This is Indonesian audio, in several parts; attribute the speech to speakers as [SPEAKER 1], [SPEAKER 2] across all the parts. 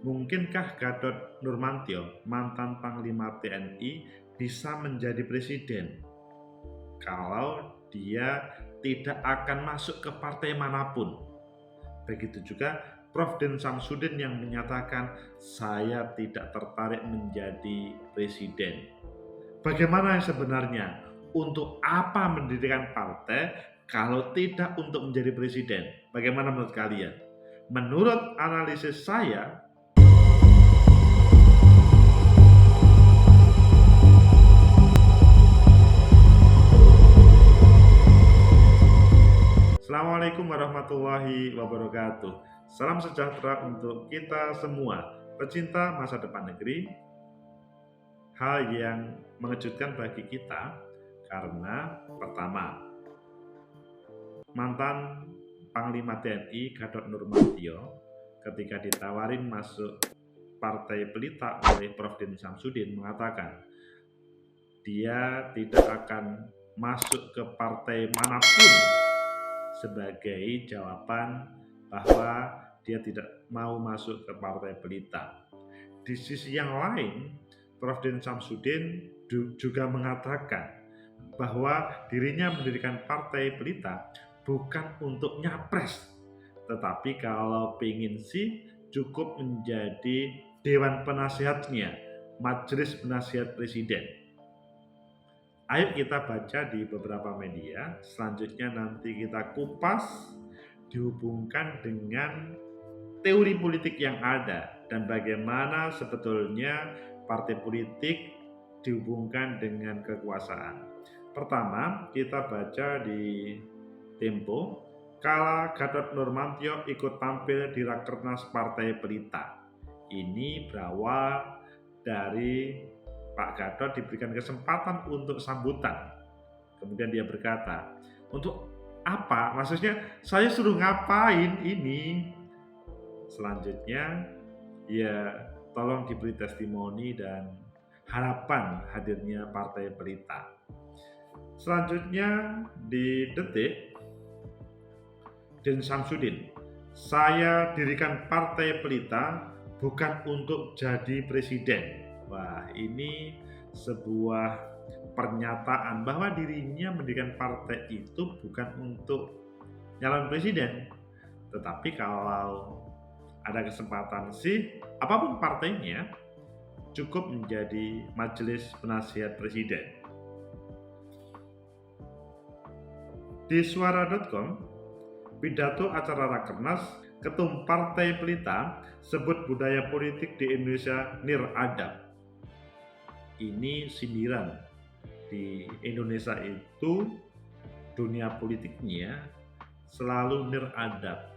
[SPEAKER 1] Mungkinkah Gatot Nurmantio, mantan Panglima TNI, bisa menjadi presiden kalau dia tidak akan masuk ke partai manapun? Begitu juga Prof. Din Samsudin yang menyatakan saya tidak tertarik menjadi presiden. Bagaimana sebenarnya? Untuk apa mendirikan partai kalau tidak untuk menjadi presiden? Bagaimana menurut kalian? Menurut analisis saya, Assalamualaikum warahmatullahi wabarakatuh. Salam sejahtera untuk kita semua, pecinta masa depan negeri. Hal yang mengejutkan bagi kita karena pertama, mantan Panglima TNI Gatot Nurmantio ketika ditawarin masuk Partai Pelita oleh Prof. Din Samsudin mengatakan dia tidak akan masuk ke partai manapun sebagai jawaban bahwa dia tidak mau masuk ke Partai Pelita. Di sisi yang lain, Prof. Din Samsudin juga mengatakan bahwa dirinya mendirikan Partai Pelita bukan untuk nyapres, tetapi kalau pengen sih cukup menjadi Dewan Penasihatnya, Majelis Penasihat Presiden. Ayo kita baca di beberapa media, selanjutnya nanti kita kupas dihubungkan dengan teori politik yang ada dan bagaimana sebetulnya partai politik dihubungkan dengan kekuasaan. Pertama, kita baca di Tempo, kala Gatot Nurmantio ikut tampil di Rakernas Partai Pelita. Ini berawal dari Pak Gatot diberikan kesempatan untuk sambutan. Kemudian dia berkata, untuk apa? Maksudnya saya suruh ngapain ini? Selanjutnya, ya tolong diberi testimoni dan harapan hadirnya Partai Pelita. Selanjutnya di Detik, Din Samsudin, saya dirikan Partai Pelita bukan untuk jadi presiden. Wah, ini sebuah pernyataan bahwa dirinya mendirikan partai itu bukan untuk nyalon presiden, tetapi kalau ada kesempatan sih, apapun partainya, cukup menjadi Majelis Penasihat Presiden. Di suara.com, pidato acara Rakernas, Ketum Partai Pelita sebut budaya politik di Indonesia niradab. Ini sindiran. Di Indonesia itu dunia politiknya selalu niradab,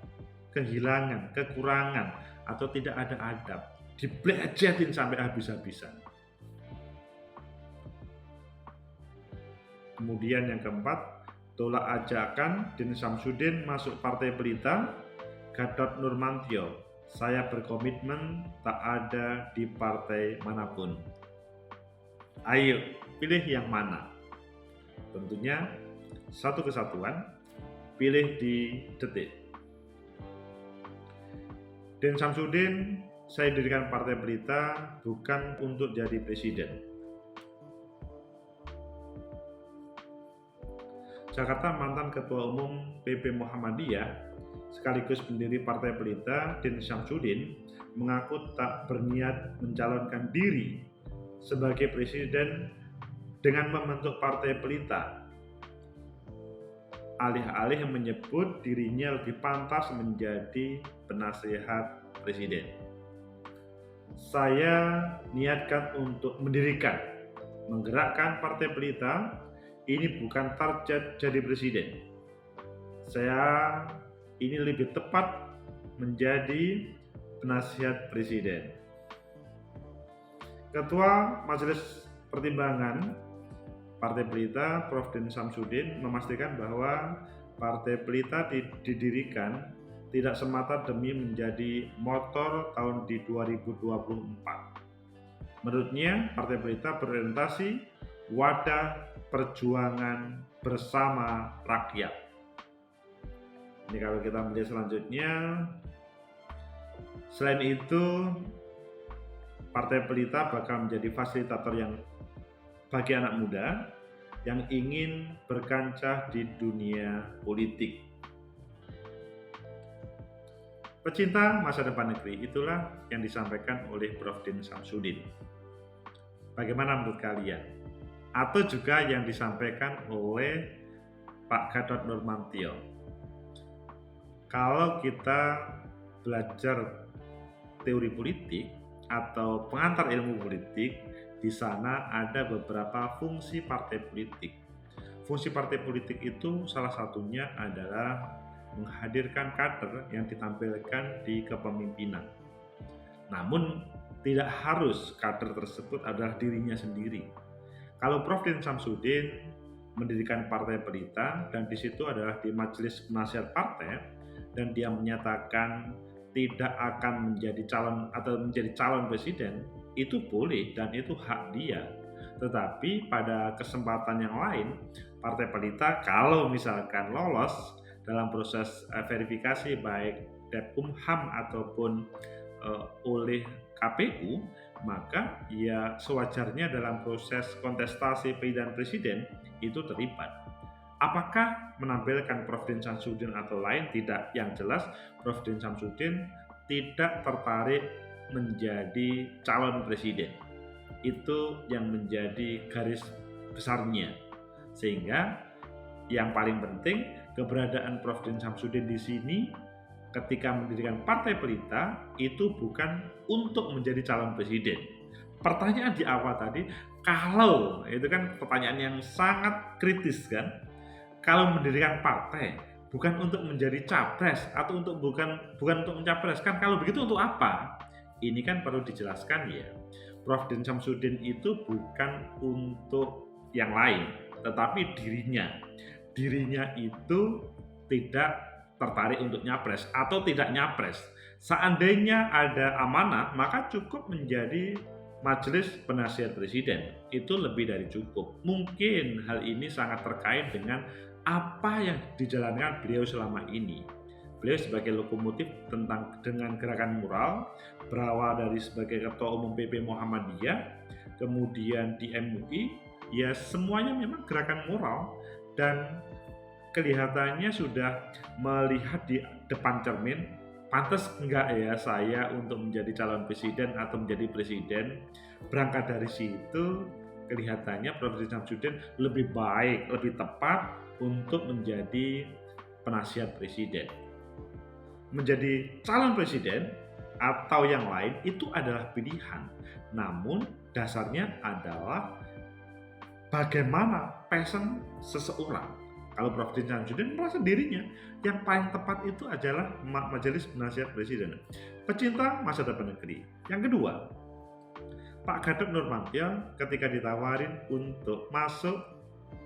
[SPEAKER 1] kehilangan, kekurangan, atau tidak ada adab, dibelejetin sampai habis-habisan. Kemudian yang keempat, tolak ajakan Din Samsudin masuk Partai Pelita. Gatot Nurmantio, saya berkomitmen tak ada di partai manapun. Ayo, pilih yang mana? Tentunya satu kesatuan, pilih di Detik. Din Samsudin, saya dirikan Partai Pelita bukan untuk jadi presiden. Jakarta, mantan Ketua Umum PP Muhammadiyah sekaligus pendiri Partai Pelita, Din Samsudin, mengaku tak berniat mencalonkan diri sebagai presiden dengan membentuk Partai Pelita. Alih-alih menyebut dirinya lebih pantas menjadi penasihat presiden. Saya niatkan untuk mendirikan, menggerakkan Partai Pelita. Ini bukan target jadi presiden. Saya ini lebih tepat menjadi penasihat presiden. Ketua Majelis Pertimbangan Partai Pelita, Prof. Din Samsudin, memastikan bahwa Partai Pelita didirikan tidak semata demi menjadi motor tahun di 2024. Menurutnya, Partai Pelita berorientasi wadah perjuangan bersama rakyat. Ini kalau kita melihat selanjutnya, Selain itu, Partai Pelita bakal menjadi fasilitator yang bagi anak muda yang ingin berkancah di dunia politik. Pecinta masa depan negeri, itulah yang disampaikan oleh Prof. Din Samsudin. Bagaimana menurut kalian? Atau juga yang disampaikan oleh Pak Gatot Nurmantio. Kalau kita belajar teori politik atau pengantar ilmu politik, di sana ada beberapa fungsi partai politik. Fungsi partai politik itu salah satunya adalah menghadirkan kader yang ditampilkan di kepemimpinan. Namun tidak harus kader tersebut adalah dirinya sendiri. Kalau Prof. Din Samsudin mendirikan Partai Pelita dan di situ adalah di Majelis Penasihat Partai dan dia menyatakan tidak akan menjadi calon presiden, itu boleh dan itu hak dia. Tetapi pada kesempatan yang lain, Partai Pelita kalau misalkan lolos dalam proses verifikasi baik Dekumham ataupun oleh KPU, maka ya sewajarnya dalam proses kontestasi pemilihan presiden itu terlibat. Apakah menampilkan Prof. Din Samsudin atau lain? Tidak. Yang jelas Prof. Din Samsudin tidak tertarik menjadi calon presiden. Itu yang menjadi garis besarnya. Sehingga yang paling penting keberadaan Prof. Din Samsudin di sini ketika mendirikan Partai Pelita itu bukan untuk menjadi calon presiden. Pertanyaan di awal tadi, kalau itu kan pertanyaan yang sangat kritis kan? Kalau mendirikan partai bukan untuk menjadi capres atau bukan untuk mencapres kan, kalau begitu untuk apa? Ini kan perlu dijelaskan ya. Prof. Din Samsudin itu bukan untuk yang lain, tetapi dirinya itu tidak tertarik untuk nyapres atau tidak nyapres. Seandainya ada amanah, maka cukup menjadi Majelis Penasihat Presiden. Itu lebih dari cukup. Mungkin hal ini sangat terkait dengan apa yang dijalankan beliau selama ini. Beliau sebagai lokomotif dengan gerakan moral, berawal dari sebagai Ketua Umum PP Muhammadiyah, kemudian di MUI, ya semuanya memang gerakan moral dan kelihatannya sudah melihat di depan cermin, pantas enggak ya saya untuk menjadi calon presiden atau menjadi presiden. Berangkat dari situ kelihatannya Prof. Din Samsudin lebih baik, lebih tepat untuk menjadi penasihat presiden. Menjadi calon presiden atau yang lain itu adalah pilihan. Namun dasarnya adalah bagaimana passion seseorang. Kalau Prof. Din Samsudin merasa dirinya yang paling tepat itu adalah Majelis Penasihat Presiden. Pecinta masa depan negeri. Yang kedua, Pak Gatot Nurmantio ketika ditawarin untuk masuk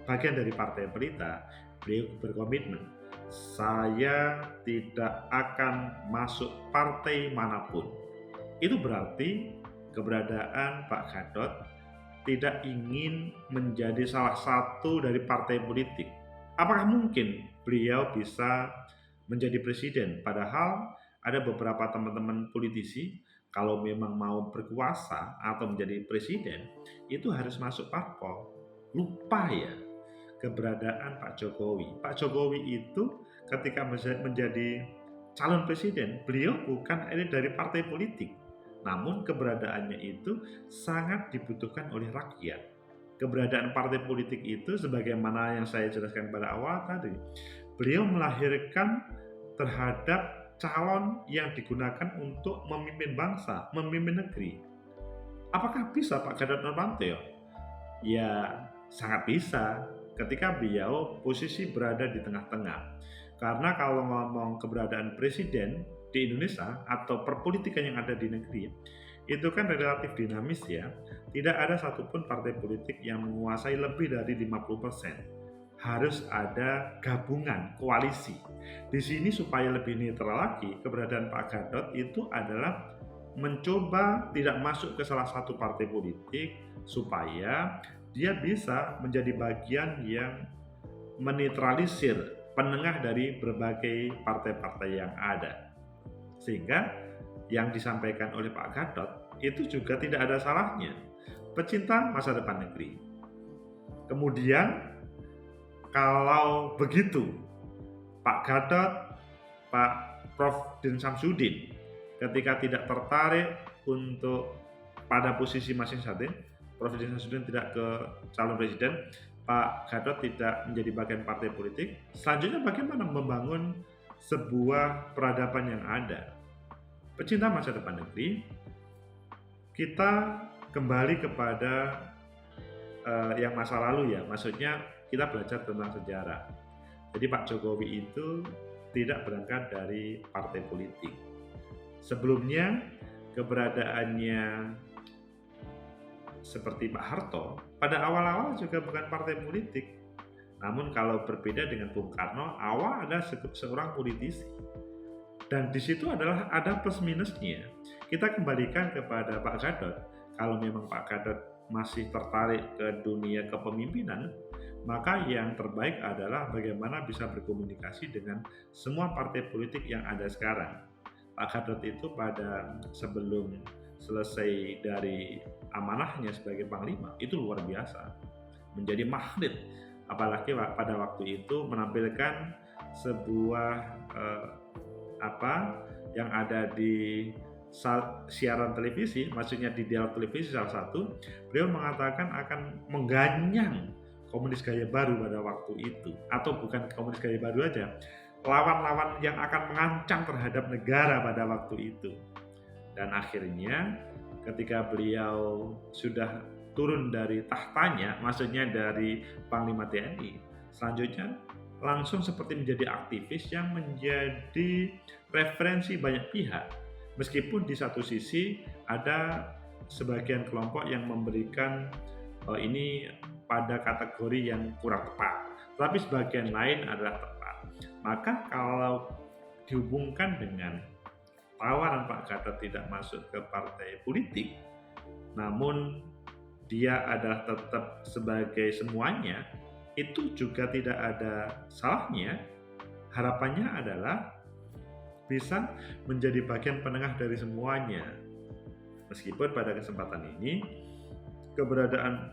[SPEAKER 1] bagian dari Partai Pelita, beliau berkomitmen, saya tidak akan masuk partai manapun. Itu berarti keberadaan Pak Gatot tidak ingin menjadi salah satu dari partai politik. Apakah mungkin beliau bisa menjadi presiden? Padahal ada beberapa teman-teman politisi kalau memang mau berkuasa atau menjadi presiden itu harus masuk parpol. Lupa ya keberadaan Pak Jokowi. Pak Jokowi itu ketika menjadi calon presiden, beliau bukan elit dari partai politik. Namun keberadaannya itu sangat dibutuhkan oleh rakyat. Keberadaan partai politik itu sebagaimana yang saya jelaskan pada awal tadi, beliau melahirkan terhadap calon yang digunakan untuk memimpin bangsa, memimpin negeri. Apakah bisa Pak Gatot Nurmantio? Ya, sangat bisa ketika beliau posisi berada di tengah-tengah. Karena kalau ngomong keberadaan presiden di Indonesia atau perpolitikan yang ada di negeri, itu kan relatif dinamis ya. Tidak ada satupun partai politik yang menguasai lebih dari 50%. Harus ada gabungan, koalisi. Di sini supaya lebih netral lagi, keberadaan Pak Gatot itu adalah mencoba tidak masuk ke salah satu partai politik supaya dia bisa menjadi bagian yang menetralisir penengah dari berbagai partai-partai yang ada. Sehingga yang disampaikan oleh Pak Gatot itu juga tidak ada salahnya. Pecinta masa depan negeri. Kemudian kalau begitu Pak Gatot, Pak Prof. Din Samsudin ketika tidak tertarik untuk pada posisi masing-masing, Prof. Din Samsudin tidak ke calon presiden, Pak Gatot tidak menjadi bagian partai politik. Selanjutnya bagaimana membangun sebuah peradaban yang ada? Pecinta masa depan negeri, kita kembali kepada yang masa lalu ya, maksudnya kita belajar tentang sejarah. Jadi Pak Jokowi itu tidak berangkat dari partai politik. Sebelumnya keberadaannya seperti Pak Harto pada awal-awal juga bukan partai politik. Namun kalau berbeda dengan Bung Karno, awal adalah seorang politisi. Dan di situ adalah ada plus minusnya. Kita kembalikan kepada Pak Gatot. Kalau memang Pak Gatot masih tertarik ke dunia kepemimpinan, maka yang terbaik adalah bagaimana bisa berkomunikasi dengan semua partai politik yang ada sekarang. Pak Gatot itu pada sebelum selesai dari amanahnya sebagai Panglima itu luar biasa, menjadi magnet, apalagi pada waktu itu menampilkan sebuah yang ada di siaran televisi, maksudnya di dialog televisi salah satu, beliau mengatakan akan mengganyang komunis gaya baru pada waktu itu, atau bukan komunis gaya baru aja, lawan-lawan yang akan mengancam terhadap negara pada waktu itu. Dan akhirnya ketika beliau sudah turun dari tahtanya, maksudnya dari Panglima TNI, selanjutnya langsung seperti menjadi aktivis yang menjadi referensi banyak pihak. Meskipun di satu sisi ada sebagian kelompok yang memberikan ini pada kategori yang kurang tepat, tapi sebagian lain adalah tepat. Maka kalau dihubungkan dengan tawaran Pak Gatot tidak masuk ke partai politik, namun dia adalah tetap sebagai semuanya, itu juga tidak ada salahnya. Harapannya adalah bisa menjadi bagian penengah dari semuanya. Meskipun pada kesempatan ini keberadaan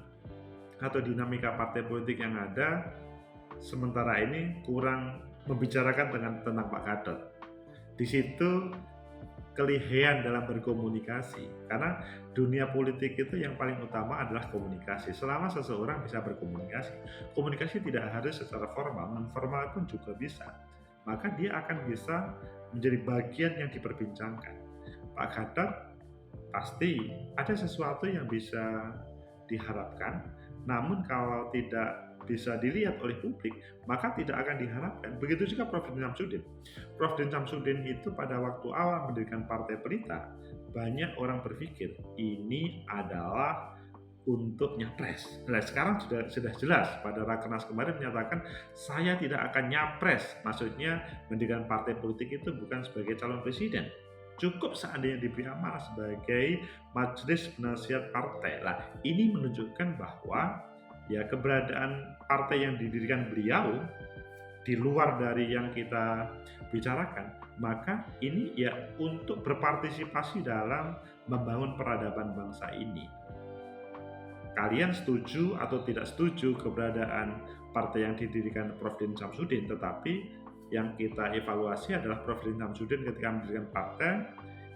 [SPEAKER 1] atau dinamika partai politik yang ada sementara ini kurang membicarakan tentang Pak Gatot. Di situ kelihayan dalam berkomunikasi, karena dunia politik itu yang paling utama adalah komunikasi. Selama seseorang bisa berkomunikasi, komunikasi tidak harus secara formal, non-formal pun juga bisa, maka dia akan bisa menjadi bagian yang diperbincangkan. Pak Gatot pasti ada sesuatu yang bisa diharapkan, namun kalau tidak bisa dilihat oleh publik, maka tidak akan diharapkan. Begitu juga Prof. Din Samsudin. Prof. Din Samsudin itu pada waktu awal mendirikan Partai Pelita, banyak orang berpikir ini adalah untuk nyapres. Nah, sekarang sudah jelas pada Rakernas kemarin menyatakan saya tidak akan nyapres. Maksudnya mendirikan partai politik itu bukan sebagai calon presiden. Cukup seandainya diberi amanah sebagai majelis penasihat partai. Nah, ini menunjukkan bahwa ya keberadaan partai yang didirikan beliau di luar dari yang kita bicarakan, maka ini ya untuk berpartisipasi dalam membangun peradaban bangsa ini. Kalian setuju atau tidak setuju keberadaan partai yang didirikan Prof. Din Samsudin, tetapi yang kita evaluasi adalah Prof. Din Samsudin ketika mendirikan partai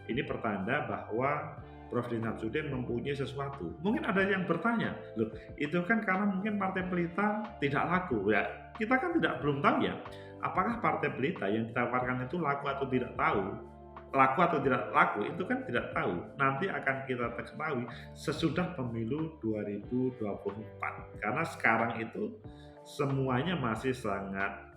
[SPEAKER 1] ini pertanda bahwa Prof. Din Samsudin mempunyai sesuatu. Mungkin ada yang bertanya, loh itu kan karena mungkin Partai Pelita tidak laku. Ya, kita kan belum tahu ya, apakah Partai Pelita yang ditawarkan itu laku atau tidak tahu. Laku atau tidak laku itu kan tidak tahu. Nanti akan kita ketahui sesudah pemilu 2024. Karena sekarang itu semuanya masih sangat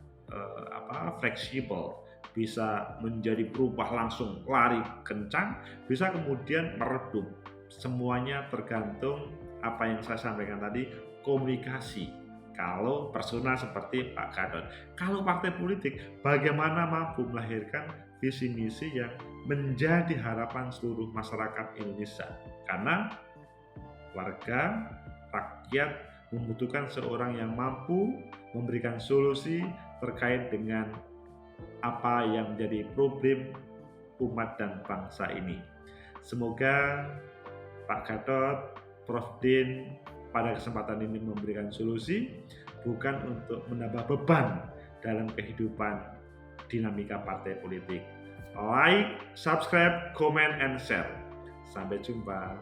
[SPEAKER 1] fleksibel. Bisa menjadi berubah langsung lari kencang, bisa kemudian meredup. Semuanya tergantung apa yang saya sampaikan tadi, komunikasi. Kalau personal seperti Pak Gatot, kalau partai politik bagaimana mampu melahirkan visi misi yang menjadi harapan seluruh masyarakat Indonesia, karena warga rakyat membutuhkan seorang yang mampu memberikan solusi terkait dengan apa yang menjadi problem umat dan bangsa ini. Semoga Pak Gatot, Prof. Din pada kesempatan ini memberikan solusi, bukan untuk menambah beban dalam kehidupan dinamika partai politik. Like, subscribe, comment, and share. Sampai jumpa.